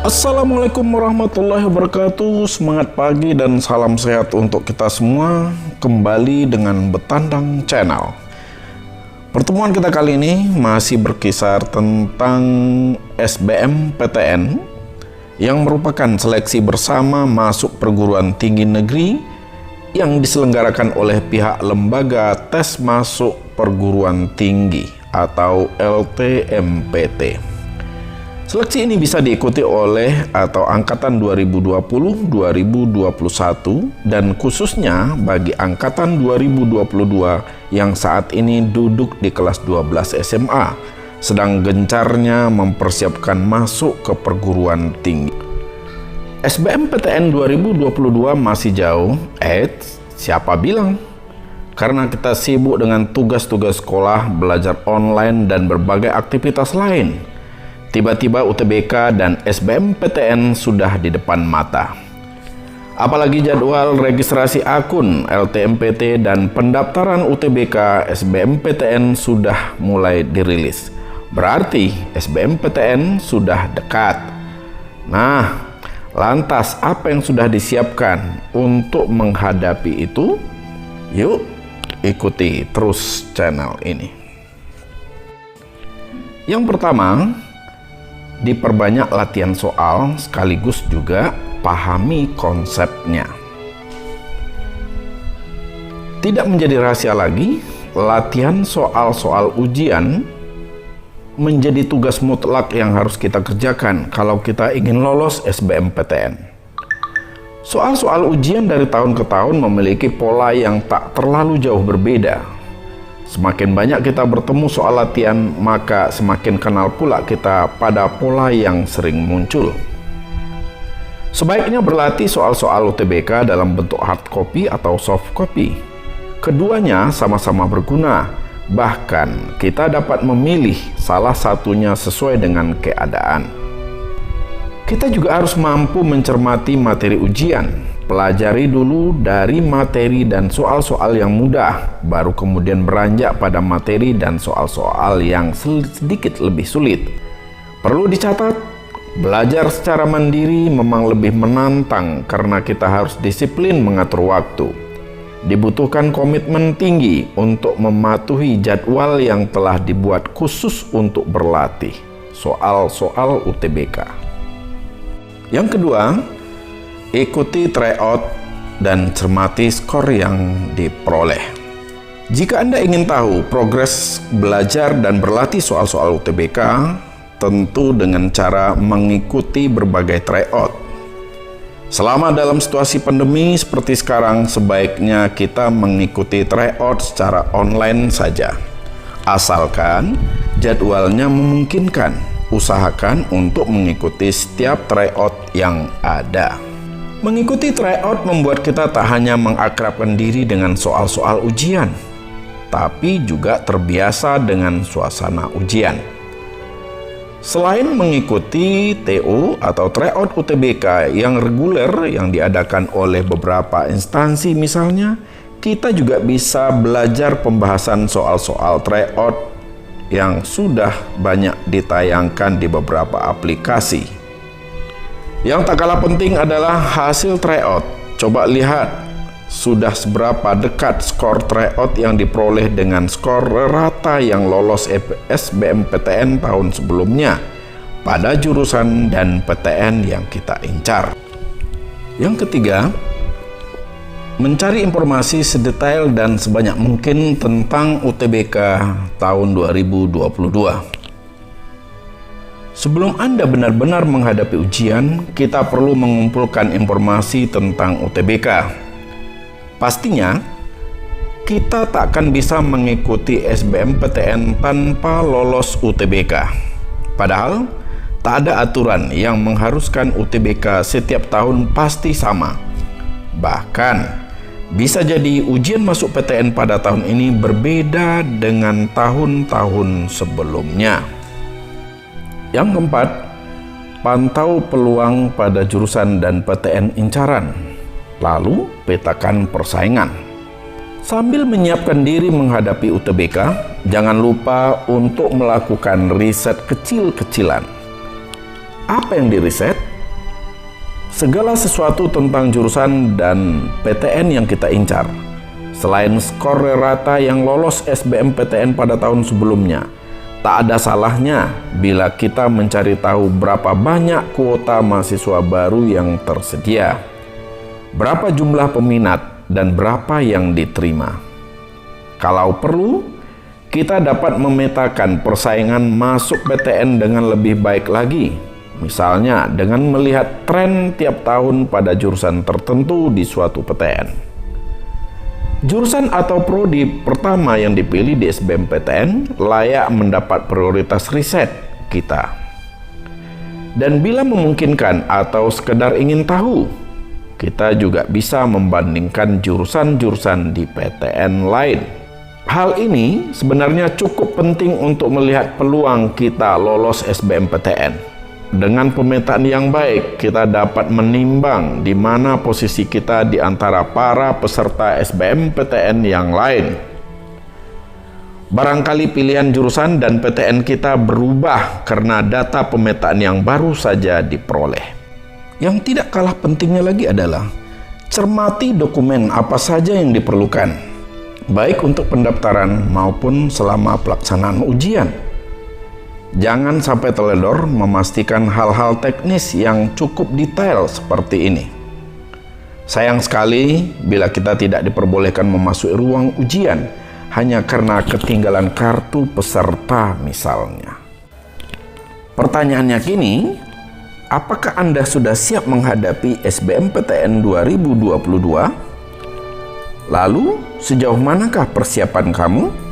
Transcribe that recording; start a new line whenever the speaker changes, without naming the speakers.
Assalamualaikum warahmatullahi wabarakatuh. Semangat pagi dan salam sehat untuk kita semua. Kembali dengan Betandang Channel. Pertemuan kita kali ini masih berkisar tentang SBMPTN yang merupakan seleksi bersama masuk perguruan tinggi negeri yang diselenggarakan oleh pihak Lembaga Tes Masuk Perguruan Tinggi atau LTMPT. Seleksi ini bisa diikuti oleh atau angkatan 2020-2021 dan khususnya bagi angkatan 2022 yang saat ini duduk di kelas 12 SMA, sedang gencarnya mempersiapkan masuk ke perguruan tinggi. SBMPTN 2022 masih jauh, siapa bilang? Karena kita sibuk dengan tugas-tugas sekolah, belajar online, dan berbagai aktivitas lain. Tiba-tiba UTBK dan SBMPTN sudah di depan mata. Apalagi jadwal registrasi akun LTMPT dan pendaftaran UTBK SBMPTN sudah mulai dirilis. Berarti SBMPTN sudah dekat. Nah, lantas apa yang sudah disiapkan untuk menghadapi itu? Yuk, ikuti terus channel ini. Yang pertama, diperbanyak latihan soal sekaligus juga pahami konsepnya. Tidak menjadi rahasia lagi, latihan soal-soal ujian menjadi tugas mutlak yang harus kita kerjakan kalau kita ingin lolos SBMPTN. Soal-soal ujian dari tahun ke tahun memiliki pola yang tak terlalu jauh berbeda. Semakin banyak kita bertemu soal latihan, maka semakin kenal pula kita pada pola yang sering muncul. Sebaiknya berlatih soal-soal UTBK dalam bentuk hard copy atau soft copy. Keduanya sama-sama berguna, bahkan kita dapat memilih salah satunya sesuai dengan keadaan. Kita juga harus mampu mencermati materi ujian. Pelajari dulu dari materi dan soal-soal yang mudah, baru kemudian beranjak pada materi dan soal-soal yang sedikit lebih sulit. Perlu dicatat, belajar secara mandiri memang lebih menantang karena kita harus disiplin mengatur waktu. Dibutuhkan komitmen tinggi untuk mematuhi jadwal yang telah dibuat khusus untuk berlatih soal-soal UTBK. Yang kedua, ikuti tryout dan cermati skor yang diperoleh. Jika Anda ingin tahu progres belajar dan berlatih soal-soal UTBK, tentu dengan cara mengikuti berbagai tryout. Selama dalam situasi pandemi seperti sekarang, sebaiknya kita mengikuti tryout secara online saja. Asalkan jadwalnya memungkinkan, usahakan untuk mengikuti setiap tryout yang ada. Mengikuti tryout membuat kita tak hanya mengakrabkan diri dengan soal-soal ujian, tapi juga terbiasa dengan suasana ujian. Selain mengikuti TO atau tryout UTBK yang reguler yang diadakan oleh beberapa instansi misalnya, kita juga bisa belajar pembahasan soal-soal tryout yang sudah banyak ditayangkan di beberapa aplikasi. Yang tak kalah penting adalah hasil tryout. Coba lihat sudah seberapa dekat skor tryout yang diperoleh dengan skor rata yang lolos SBMPTN tahun sebelumnya pada jurusan dan PTN yang kita incar. Yang ketiga, mencari informasi sedetail dan sebanyak mungkin tentang UTBK tahun 2022. Sebelum Anda benar-benar menghadapi ujian, kita perlu mengumpulkan informasi tentang UTBK. Pastinya, kita tak akan bisa mengikuti SBMPTN tanpa lolos UTBK. Padahal, tak ada aturan yang mengharuskan UTBK setiap tahun pasti sama. Bahkan, bisa jadi ujian masuk PTN pada tahun ini berbeda dengan tahun-tahun sebelumnya. Yang keempat, pantau peluang pada jurusan dan PTN incaran, lalu petakan persaingan. Sambil menyiapkan diri menghadapi UTBK, jangan lupa untuk melakukan riset kecil-kecilan. Apa yang diriset? segala sesuatu tentang jurusan dan PTN yang kita incar. Selain skor rata yang lolos SBMPTN pada tahun sebelumnya, tak ada salahnya bila kita mencari tahu berapa banyak kuota mahasiswa baru yang tersedia, berapa jumlah peminat, dan berapa yang diterima. Kalau perlu, kita dapat memetakan persaingan masuk PTN dengan lebih baik lagi, misalnya dengan melihat tren tiap tahun pada jurusan tertentu di suatu PTN. Jurusan atau prodi pertama yang dipilih di SBMPTN layak mendapat prioritas riset kita. Dan bila memungkinkan atau sekedar ingin tahu, kita juga bisa membandingkan jurusan-jurusan di PTN lain. Hal ini sebenarnya cukup penting untuk melihat peluang kita lolos SBMPTN. Dengan pemetaan yang baik, kita dapat menimbang di mana posisi kita di antara para peserta SBMPTN yang lain. Barangkali pilihan jurusan dan PTN kita berubah karena data pemetaan yang baru saja diperoleh. Yang tidak kalah pentingnya lagi adalah cermati dokumen apa saja yang diperlukan, baik untuk pendaftaran maupun selama pelaksanaan ujian. Jangan sampai teledor memastikan hal-hal teknis yang cukup detail seperti ini. Sayang sekali bila kita tidak diperbolehkan memasuki ruang ujian hanya karena ketinggalan kartu peserta misalnya. Pertanyaannya kini, apakah Anda sudah siap menghadapi SBMPTN 2022? Lalu, sejauh manakah persiapan kamu?